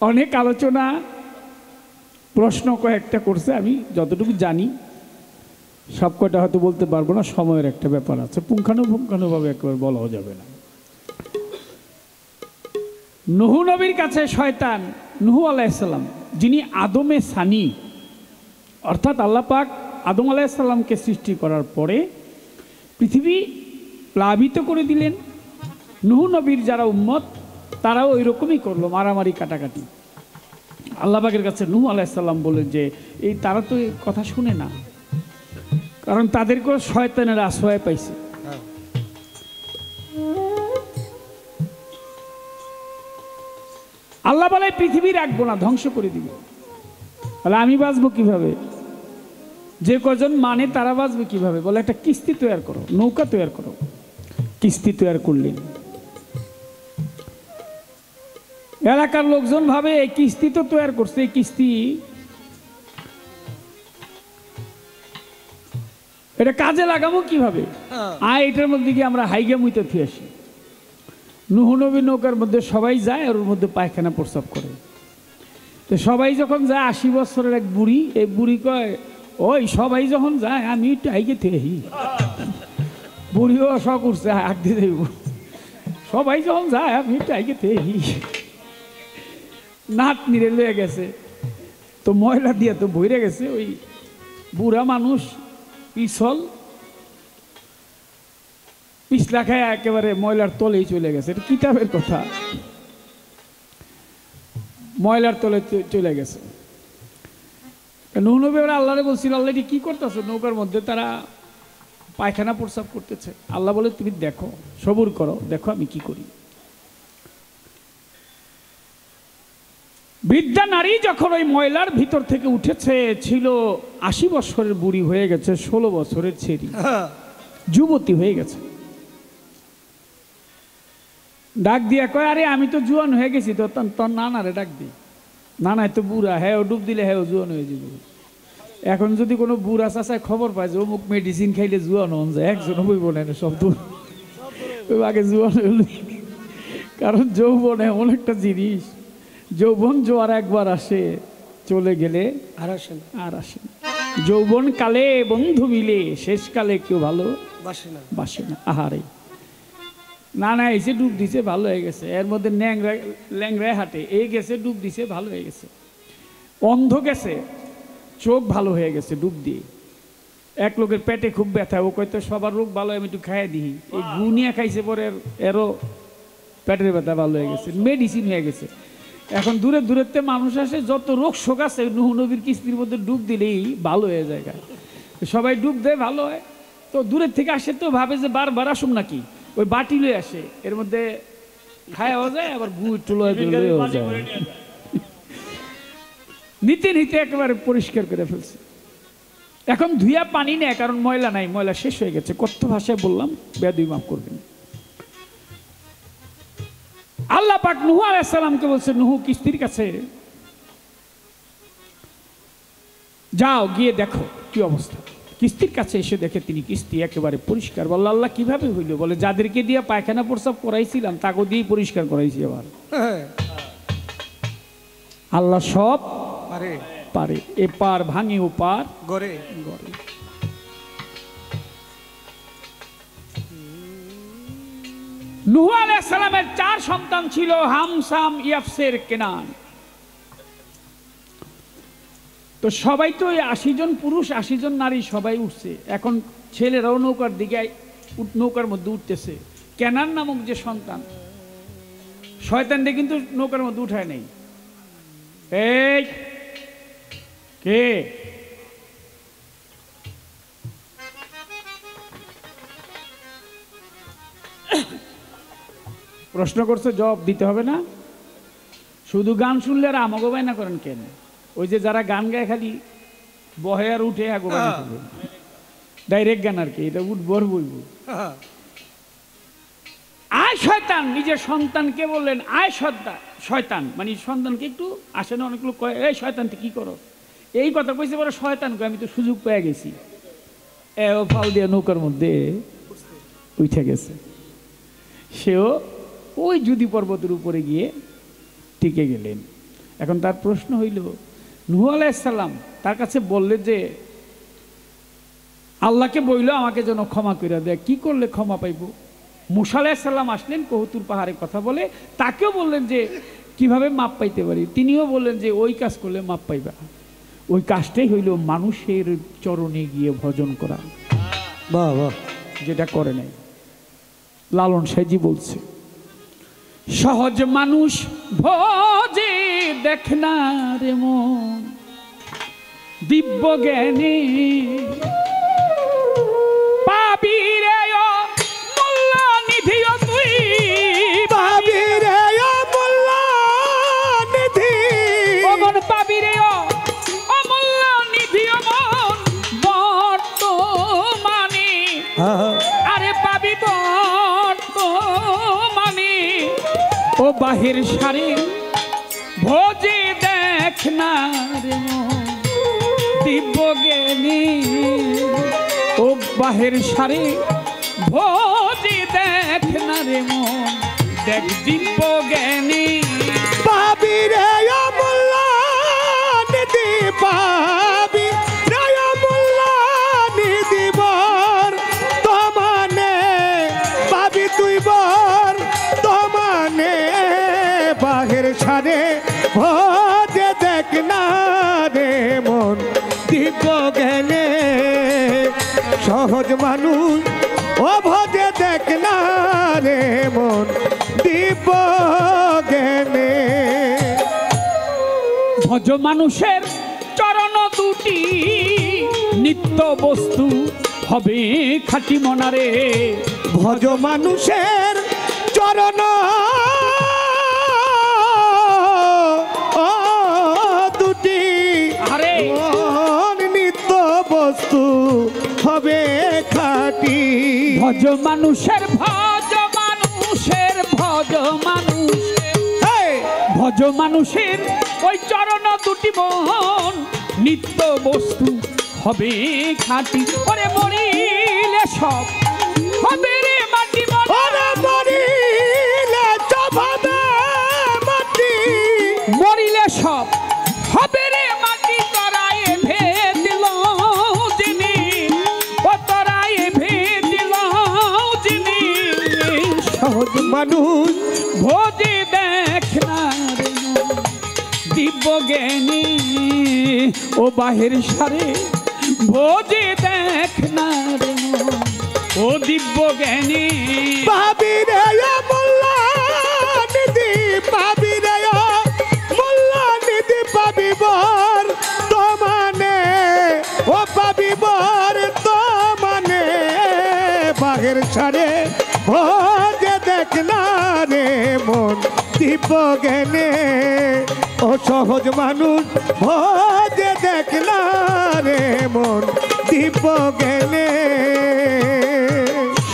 অনেক আলোচনা প্রশ্ন কয়েকটা করছে, আমি যতটুকু জানি সব কয়টা হয়তো বলতে পারবো না, সময়ের একটা ব্যাপার আছে, পুঙ্খানুপুঙ্খানুভাবে একবার বলাও যাবে না। নূহ নবীর কাছে শয়তান, নূহ আলাইহিস সালাম যিনি আদমে সানি, অর্থাৎ আল্লাহ পাক আদম আলাইহিস সালামকে সৃষ্টি করার পরে পৃথিবী প্লাবিত করে দিলেন। নূহ নবীর যারা উম্মত তারাও ওই রকমই করলো, মারামারি কাটাকাটি। আল্লাহ পাকের কাছে নূহ আলাইহিস সালাম বলেন যে এই তারা তো এই কথা শুনে না, কারণ তাদেরকেও শয়তানের আশ্রয় পাইছে। আল্লাহ বলে পৃথিবী রাখবো না, ধ্বংস করে দিবে। তাহলে আমি বাঁচবো কিভাবে? যে কজন মানে তারা বাঁচবে কিভাবে? বলে একটা কিস্তি তৈরি করো, নৌকা তৈরি করো। কিস্তি তৈরি করলেন। এলাকার লোকজন ভাবে এই কিস্তি তো তৈরি করছে, এই কিস্তি এটা কাজে লাগাবো কিভাবে? এটার মধ্যে গিয়ে আমরা হাইগা মুইতে থুয়ে আসি। নূহ নবীর নৌকার মধ্যে সবাই যায় আর ওর মধ্যে পায়খানা প্রস্রাব করে। তো সবাই যখন যায়, 80 বছরের এক বুড়ি, এই বুড়ি কয় ওই সবাই যখন যায় আমি একটু হাইগে থেহি। বুড়িও শখ উঠছে, হাঁক দিয়ে দেব, সবাই যখন যায় আমি একটু হাইগে থেহি। নাত নিরে লয়ে গেছে, তো ময়লা দিয়ে তো ভরে গেছে। ওই বুড়া মানুষ পিছল পিছলা খায় একেবারে ময়লার তলেই চলে গেছে। এটা কিতাবের কথা, ময়লার তলে চলে গেছে। নূহ নবী আল্লাহরে বলছিল, আল্লাহ এটি কি করতেছো? নৌকার মধ্যে তারা পায়খানা প্রস্রাব করতেছে। আল্লাহ বলে তুমি দেখো, সবুর করো, দেখো আমি কি করি। বৃদ্ধা নারী যখন ওই ময়লার ভিতর থেকে উঠেছে, ছিল 80 বছরের বুড়ি হয়ে গেছে, 16 বছরের ছেড়ি, যুবতী হয়ে গেছে। ডাক দিয়া কয় আরে আমি তো জুয়ান হয়ে গেছি। তো তোর নানারে ডাক দি, নানায় তো বুড়া, হ্যাঁ ডুব দিলে হ্যাঁ জুয়ান হয়ে যাবে। এখন যদি কোনো বুড়া চাচায় খবর পায় যে অমুক মেডিসিন খাইলে জুয়ান হন যায়, একজন বইব না, সব দূর আগে জুয়ান হইল। কারণ যৌবন এমন একটা জিনিস, যৌবন জোয়ার একবার আসে, চলে গেলে আর আসে না, আর আসে না। যৌবন কালে বন্ধু মিলে, শেষকালে কেউ ভালো বাসে না। আহারে নানা এসে ডুব দিছে, ভালো হয়ে গেছে। এর মধ্যে ল্যাংরায় হাঁটে, এই গেছে ডুব দিছে, ভালো হয়ে গেছে। অন্ধ গেছে, চোখ ভালো হয়ে গেছে ডুব দিয়ে। এক লোকের পেটে খুব ব্যথা, ও কয়তো সবার রোগ ভালো, আমি একটু খাইয়ে দিই। এই গুনিয়া খাইছে পরে এরও পেটের ব্যথা ভালো হয়ে গেছে, মেডিসিন হয়ে গেছে। এখন দূরে দূরেতে মানুষ আসে, যত রোগ শোক আছে নূহ নবীর কিস্তির মধ্যে ডুব দিলেই ভালো হয়ে যায়। সবাই ডুব দেয়, ভালো হয়। তো দূরের থেকে আসে, তো ভাবে যে বারবার আসুন নাকি, ওই বাটি লয়ে আসে, এর মধ্যে খাওয়া যায়, আবার গুড় টুলো যায়। নিতে নিতে একেবারে পরিষ্কার করে ফেলছে। এখন ধুইয়া পানি নেয়, কারণ ময়লা নাই, ময়লা শেষ হয়ে গেছে। কত ভাষায় বললাম, বেয়াদবি মাফ করবেন। আল্লাহ পাক নূহ আলাইহিস সালামকে বলছে, নূহ কিস্তির কাছে যাও, গিয়ে দেখো কি অবস্থা। কিস্তির কাছে এসে দেখে তিনি কিস্তি একেবারে পরিষ্কার। বলল আল্লাহ কিভাবে হইল? বলে যাদেরকে দিয়ে পায়খানা প্রস্রাব করাইছিলাম তাকে দিয়েই পরিষ্কার করাইছি। আবার আল্লাহ সব পারে, এ পার ভাঙে ও পার গড়ে গড়ে। নূহ আলাইহিস সালামের 4 সন্তান ছিল, হাম, সাম, ইয়াফসের, কেনান। তো সবাই তো 80 জন পুরুষ, 80 জন নারী, সবাই উঠছে। এখন ছেলেরাও নৌকার দিকে, নৌকার মধ্যে উঠতেছে। কেনান নামক যে সন্তান, শয়তানটা কিন্তু নৌকার মধ্যে উঠায় নাই। এই কে? প্রশ্ন করছে, জবাব দিতে হবে না। শুধু গান শুনলে আর আমাকে বায়না করেন কেন? ওই যে যারা গান গায় খালি বহে আর উঠে, ডাইরেক্ট গান আর কি, এটা উঠবর বইব। আয় শয়তান, নিজের সন্তানকে বললেন আয় শয়তান, মানে সন্তানকে একটু আসে না, অনেক লোক কয় এই শয়তান কি করো, এই কথা কইছে বলে শয়তান কয় আমি তো সুযোগ পেয়ে গেছি। ও ফাল দিয়ে নৌকার মধ্যে উঠে গেছে। সেও ওই জুদি পর্বতের উপরে গিয়ে টিকে গেলেন। এখন তার প্রশ্ন হইল, নূহ আলাইহিস সালাম তার কাছে বললেন যে আল্লাহকে বইল আমাকে যেন ক্ষমা করে দেয়, কি করলে ক্ষমা পাইব? মূসা আলাইহিস সালাম আসলেন কহুতুর পাহাড়ে কথা বলে, তাকেও বললেন যে কিভাবে মাপ পাইতে পারি, তিনিও বললেন যে ওই কাজ করলে মাপ পাইবা। ওই কাজটাই হইল মানুষের চরণে গিয়ে ভজন করা, বাহ বাহ, যেটা করে নাই। লালন সাইজি বলছে, সহজ মানুষ ভজে দেখ না রে মন, দিব্য জ্ঞানী পাবি রে মূল্য নিধিও তুই, পাবি রে অমূল্য নিধি, মন পাবি রে অমূল্য নিধি মন বর্তমানে, আরে পাবি বর্তমানে ও বাহির সারে ভোজে দেখ না রে মন, দিব্য জ্ঞানী ও বাহির সারে ভোজে দেখ না রে মন, দেখ দিব্য জ্ঞানী পাবি রে অমূল্য নিধি, পাবি রে অমূল্য নিধি বর তোমানে, পাবি তুই বর তোমানে, বাহির সারে ভজে দেখ না রে মন, দিব্য জ্ঞানে সহজ মানুষ ও ভজে দেখ না রে মন, দিব্য জ্ঞানে। ভজ মানুষের চরণ দুটি নিত্য বস্তু হবে খাঁটি মনারে, ভজ মানুষের চরণ দুটি আরে নিত্য বস্তু হবে খাঁটি, ভজ মানুষের ভজ মানুষের ভজ মানুষের ভজ মানুষের ওই চরণ দুটি মন নিত্য বস্তু হবে খাঁটি, ওরে মরিলে সব হবে রে মাটি, ওরে মরিলে সব হবে মাটি, মরিলে সব হবে রে মাটি, তরায়ে ভেদিল যিনি, ও তরায়ে ভেদিল যিনি, সহজ মানুষ ভোজে দেখ না রে মন, দিব্য জ্ঞানী ও বাহির সারে ভোজে দেখ না রে মন, ও দিব্য জ্ঞানী পাবি রে অমূল্য নিধি, পাবি রে অমূল্য নিধি, পাবি বর তোমানে, ও পাবি বর তোমানে, বাহির সারে ভজে দেখ না রে মন, দিব্য জ্ঞানে ও সহজ মানুষ ভজে দেখ না রে মন, দিব্য জ্ঞানে।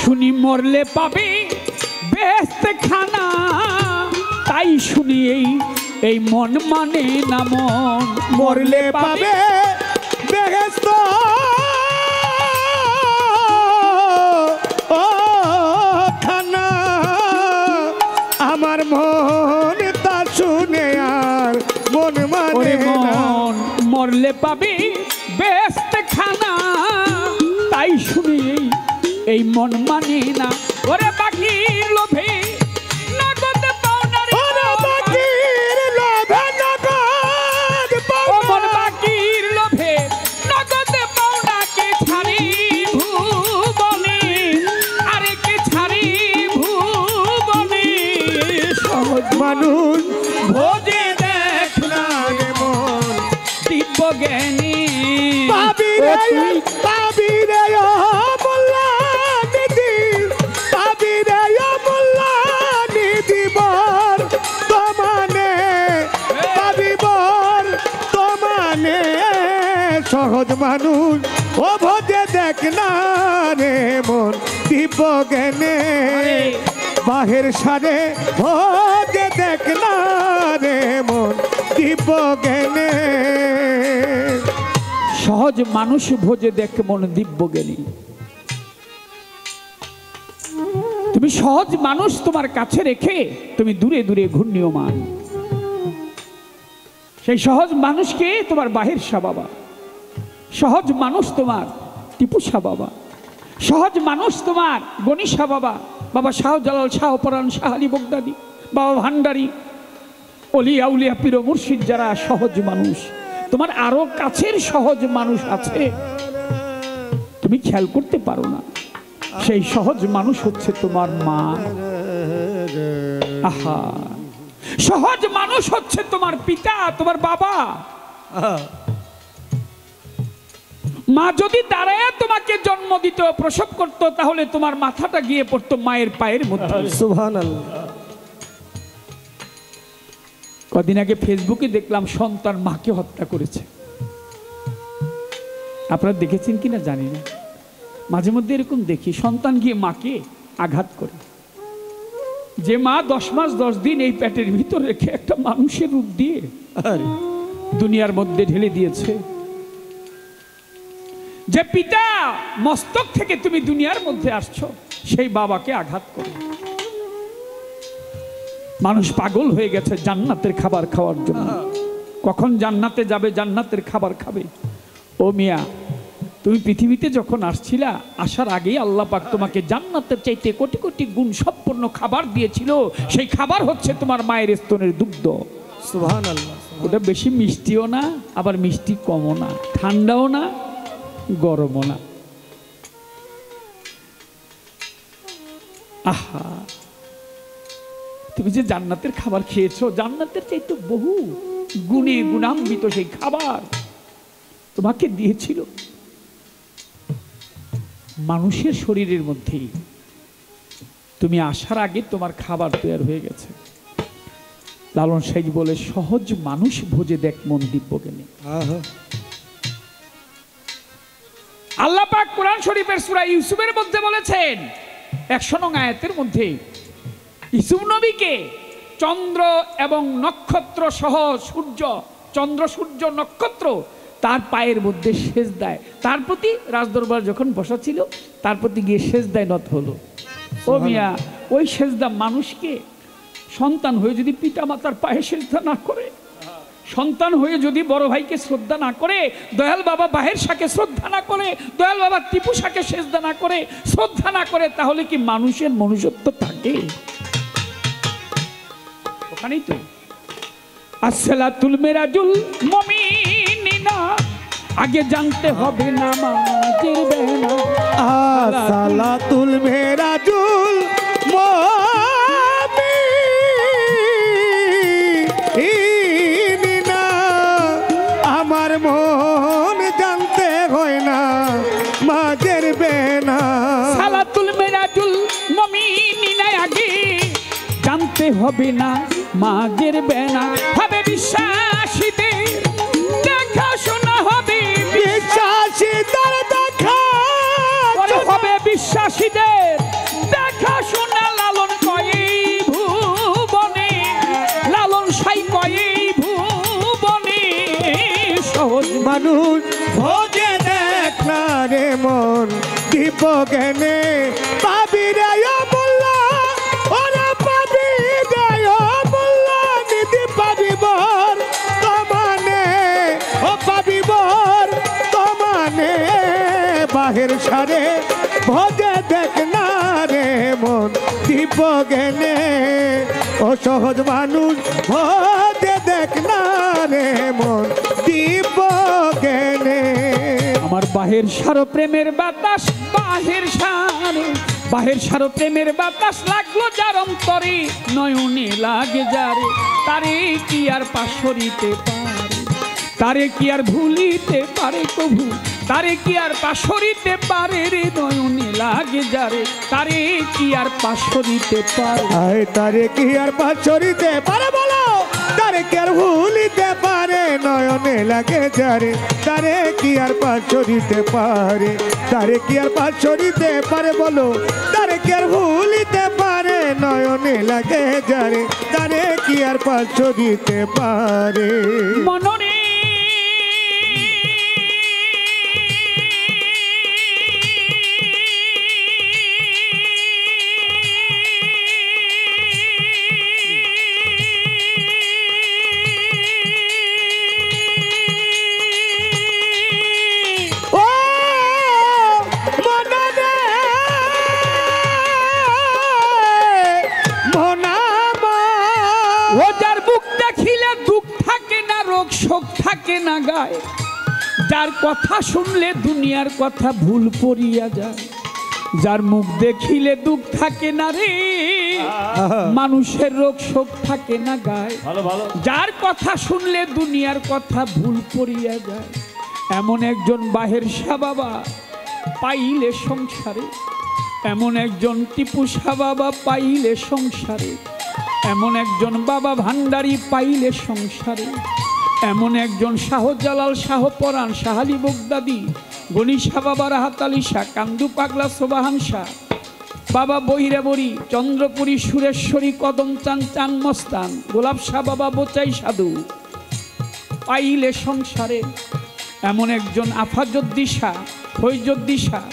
শুনি মরলে পাবে বেহেশত খানা, তাই শুনি এই মন মানে না মন, মরলে পাবে বেহেশত ও খানা, আমার মন তা শুনে আর মন মানে ওরে না, মন মরলে পাবে বেহেশত খানা, তাই শুনি এই মন মানে না, ওরে বাকির লোভে নগদ পাওনা রে, ওরে বাকির লোভে নগদ ও পাওনা, মন বাকির লোভে নগদ পাওনা কে ছাড়ি ভুবনে, আরে কে ছাড়ি ভুবনে, সহজ মানুষ ভোজে দেখ না রে মন, দিব্য জ্ঞানী পাবি ও রে তুই পাবি রে অমূল্য নিধি, পাবি রে অমূল্য নিধি বর তোমানে, পাবি বর তোমানে, সহজ মানুষ ও ভজে দেখ না রে মন, দিব্য জ্ঞানে বাহির সারে ভজে দেখ না রে মন, দিব্য জ্ঞানে। সহজ মানুষ ভোজে দেখ মন দিব্য জ্ঞানী। তুমি সহজ মানুষ তোমার কাছে রেখে তুমি দূরে দূরে ঘূর্ণীয়মান, সেই সহজ মানুষকে তোমার বাহির শাহ বাবা, সহজ মানুষ তোমার টিপু শাহ বাবা, সহজ মানুষ তোমার গণি শাহ বাবা, বাবা শাহজালাল, শাহপরাণ, শাহ আলী বগদাদি, বাবা ভান্ডারী, অলিয়া উলিয়া পীর মুর্শিদ, যারা সহজ মানুষ, তোমার আরো কাছের সহজ মানুষ আছে, তুমি খেয়াল করতে পারো না। সেই সহজ মানুষ হচ্ছে তোমার মা। আহা, সহজ মানুষ হচ্ছে তোমার পিতা, তোমার বাবা। মা যদি দাঁড়ায় তোমাকে জন্ম দিত, প্রসব করত, তাহলে তোমার মাথাটা গিয়ে পড়তো মায়ের পায়ের মধ্যে। সুবহানাল্লাহ। কদিন আগে ফেসবুকে দেখলাম সন্তান মাকে হত্যা করেছে। আপনারা দেখেছেন কিনা জানি না, মাঝে মধ্যে এরকম দেখি সন্তান গিয়ে মাকে আঘাত করে। যে মা 10 মাস 10 দিন এই পেটের ভিতর রেখে একটা মানুষের রূপ দিয়ে দুনিয়ার মধ্যে ঢেলে দিয়েছে, যে পিতা মস্তক থেকে তুমি দুনিয়ার মধ্যে আসছো, সেই বাবাকে আঘাত করে। মানুষ পাগল হয়ে গেছে জান্নাতের খাবার খাওয়ার জন্য। কখন জান্নাতে যাবে, জান্নাতের খাবার খাবে। ও মিয়া, তুমি পৃথিবীতে যখন আসছিলা, আসার আগেই আল্লাহ পাক তোমাকে জান্নাতের চাইতে কোটি কোটি গুণ সম্পন্ন খাবার দিয়েছিল। সেই খাবার হচ্ছে তোমার মায়ের স্তনের দুগ্ধ। সুবহানাল্লাহ। ওটা বেশি মিষ্টিও না, আবার মিষ্টি কমও না, ঠান্ডাও না, গরমও না। আহা, তুমি যে জান্নাতের খাবার খেয়েছো, জান্নাতের চাইতে বহু গুণে গুণান্বিত সেই খাবার তোমাকে দিয়েছিল মানুষের শরীরের মধ্যেই। তুমি আসার আগে তোমার খাবার তৈরি হয়ে গেছে। লালন সাইজ বলে, সহজ মানুষ ভোজে দেখ মন দিব্য জ্ঞানে। আল্লাহ পাক কোরআন শরীফের সূরা ইউসুফের মধ্যে বলেছেন 100 নং আয়াতের মধ্যে, ইউসুফ নবীকে চন্দ্র এবং নক্ষত্র সহ সূর্য, চন্দ্র সূর্য নক্ষত্র তার পায়ের মধ্যে সেজদায়, তার প্রতি রাজদরবার যখন বসা ছিল, তার প্রতি গিয়ে সেজদায় নত হলো। ও মিয়া, ওই সেজদা মানুষকে সন্তান হয়ে যদি পিতা মাতার পায়ে সেজদা না করে, সন্তান হয়ে যদি বড় ভাইকে শ্রদ্ধা না করে, দয়াল বাবা বাহের শাকে শ্রদ্ধা না করে, দয়াল বাবা টিপু শাকে সেজদা না করে, শ্রদ্ধা না করে, তাহলে কি মানুষের মনুষ্যত্ব থাকে? ওখানেই তো আসসালাতুল মিরাজুল মুমিনিনা, আগে জানতে হবে নামাজের বেলা। আসসালাতুল মিরাজুল মুমিনিনা, আমার মন জানতে হয় না মাঝের বেনা। সালাতুল মিরাজুল মুমিনিনা, আগে জানতে হবে না মাঝের বেলা। হবে বিশ্বাসীদের দেখা শোনা, হবে বিশ্বাসীদের দেখা, হবে বিশ্বাসীদের দেখা শোনা। লালন কয়ে ভুবনে, লালন সাই কয়ে ভুবনে, সহজ মানুষ ভোজে দেখ না রে মন দীপ জ্ঞানে। পাবি রে মোল্লা, ওরা পাবি রে মোল্লা, নিধি পাবি বর তমানে, ও পাবি বর তমানে। বাহির সারে ভোজে দেখ না রে মন দীপ জ্ঞানে। ও সহজ মানুষ ভোজে দেখ না রে মন দীপ জ্ঞানে। আমার বাহের সারো প্রেমের বাতাস, বাহের সারে, বাহের সারো প্রেমের বাতাস লাগলো যার অন্তরে, নয়নে লাগে যারে, তারে কি আর পাশরিতে পারে, তারে কি আর ভুলিতে পারে কভু, তারে কি আর পাশরিতে পারে রে, নয়নে লাগে যারে, তারে কি আর পাশরিতে পারে। আয় তারে কি আর পাশরিতে পারে বলো, তারে কি আর ভুলিতে পারে, নয়নে লাগে যারে, তারে কি আর পাশরিতে পারে, তারে কি আর পাশরিতে পারে বলো, তারে কি আর ভুলিতে পারে, নয়নে লাগে যারে, তারে কি আর পাশরিতে পারে। মনরে যার মুখ দেখিলে দুঃখ থাকে না, রোগ শোক থাকে না গায়ে, যার কথা শুনলে দুনিয়ার কথা ভুল পড়িয়া যায়, যার মুখ দেখিলে দুঃখ থাকে না রে, মানুষের রোগ শোক থাকে না গায়ে, যার কথা শুনলে দুনিয়ার কথা ভুল পড়িয়া যায়, এমন একজন বাহের শাহ বাবা পাইলে সংসারে, এমন একজন টিপু শাহ বাবা পাইলে সংসারে, এমন একজন বাবা ভান্ডারী পাইলে সংসারে, এমন একজন শাহজালাল, শাহ পরাণ, শাহালি বগদাদি, গণি শাহ বাবা, রাহাত আলী শাহ, কান্দু পাগলা, সোবাহান শাহ বাবা, বহিরাবরী, চন্দ্রপুরী, সুরেশ্বরী, কদম চান, চান মস্তান, গোলাপ শাহ বাবা, বোচাই সাধু পাইলে সংসারে, এমন একজন আফাজুদ্দি শাহ, ফৈজুদ্দি শাহ,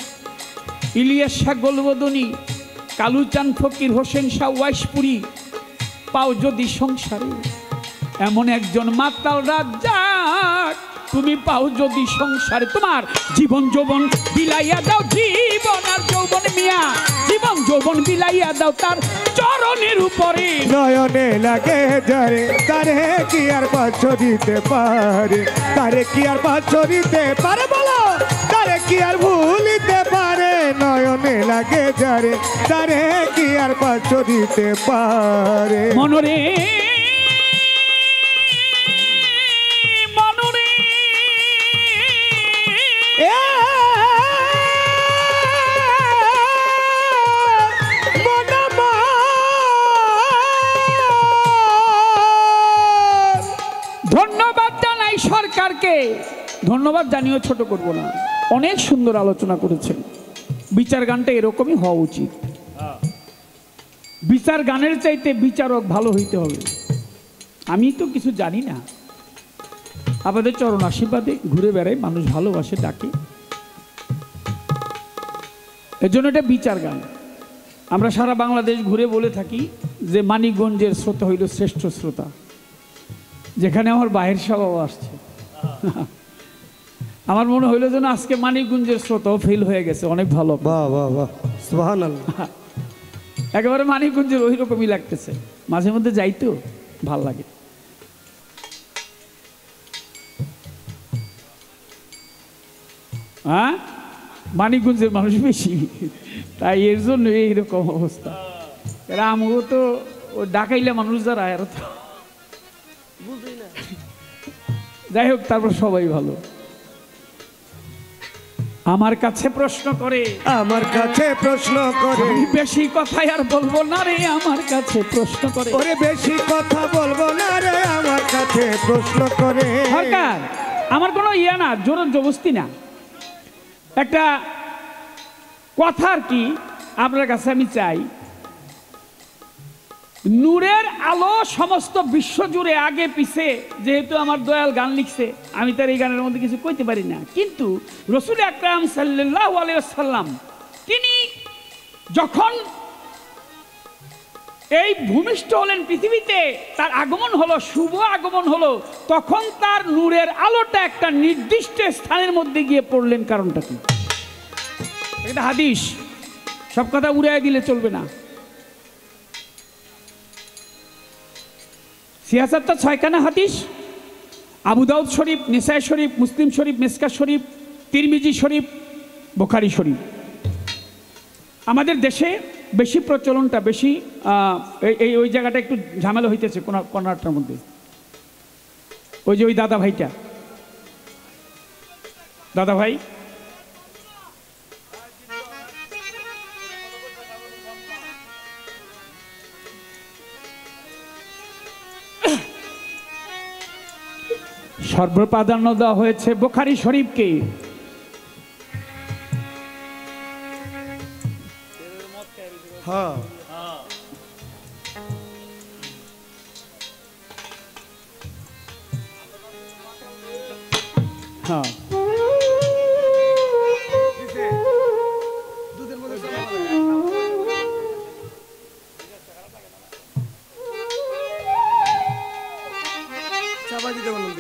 ইলিয়াস শাহ গোলবদনী, কালুচান ফকির, হোসেন শাহ ওয়াইশপুরি পাও যদি সংসারে, এমন একজন মাতাল রাজ্জাক তুমি পাও যদি সংসারে, তোমার জীবন যৌবন বিলাইয়া দাও, জীবন আর যৌবন মিয়া, জীবন যৌবন বিলাইয়া দাও তার চরণের উপরে, নয়নে লাগে যারে তারে কি আর পাচ্ছ দিতে পারে, তারে কি আর পাচ্ছ দিতে পারে বলো, তারে কি আর ভুলিতে পারে, নয়নে লাগে যারে তারে কি আর পাচ্ছ দিতে পারে। মনরে ধন্যবাদ জানাই সরকারকে, ধন্যবাদ জানিও ছোট করব না, অনেক সুন্দর আলোচনা করেছেন। বিচার গানটা এরকমই হওয়া উচিত, বিচার গানের চাইতে বিচারক ভালো হইতে হবে। আমি তো কিছু জানি না, আমাদের চরণ আশীর্বাদে ঘুরে বেড়াই, মানুষ ভালোবাসে, ডাকে, এর জন্য এটা বিচার গান। আমরা সারা বাংলাদেশ ঘুরে বলে থাকি যে মানিকগঞ্জের শ্রোতা হইল শ্রেষ্ঠ শ্রোতা, যেখানে আমার বাহির সভাও আসছে। আমার মনে হইল যেন আজকে মানিকগঞ্জের শ্রোতাও ফেল হয়ে গেছে, অনেক ভালো, বাহ বাহ বাহ, সুবহানাল্লাহ। একেবারে মানিকগঞ্জের ওই রকমই লাগতেছে, মাঝে মধ্যে যাইতো ভাল লাগে। হ্যাঁ, মানিকগঞ্জের মানুষ বেশি, তাই এর জন্য এইরকম অবস্থা। এরা আমগো তো ডাকাইলে মানুষ যারা এরা তো যাই হোক, তারপর সবাই ভালো। আমার কাছে প্রশ্ন করে, আমার কাছে প্রশ্ন করে, আমি বেশি কথাই আর বলবো না রে, আমার কাছে প্রশ্ন করে, ওরে বেশি কথা বলবো না রে, আমার কাছে প্রশ্ন করে। সরকার আমার কোনো ইয়া না, জোর জবস্তি না, একটা কথা আর কি আপনার কাছে আমি চাই। নূরের আলো সমস্ত বিশ্ব জুড়ে আগে পিছে, যেহেতু আমার দয়াল গান লিখছে, আমি তার এই গানের মধ্যে কিছু কইতে পারি না, কিন্তু রসুল আকরাম সাল্লাল্লাহু আলাইহি ওয়াসাল্লাম তিনি যখন এই ভূমিষ্ঠ হলেন পৃথিবীতে, তার আগমন হলো, শুভ আগমন হলো, তখন তার নূরের আলোটা একটা নির্দিষ্ট স্থানের মধ্যে গিয়ে পড়লেন। কারণটা কি? এটা হাদিস, সব কথা উড়াই দিলে চলবে না। সিয়াসাতটা 6খানা হাদিস, আবু দাউদ শরীফ, নিসাই শরীফ, মুসলিম শরীফ, মিসকা শরীফ, তিরমিজি শরীফ, বুখারী শরীফ। আমাদের দেশে বেশি প্রচলনটা বেশি, ওই জায়গাটা একটু ঝামেলা হইতেছে কর্নারটার মধ্যে, ওই যে ওই দাদা ভাইটা, দাদা ভাই সর্বপ্রাধান্য দেওয়া হয়েছে বুখারী শরীফকে। হ্যাঁ, হ্যাঁ, চাপা দিতে বললাম।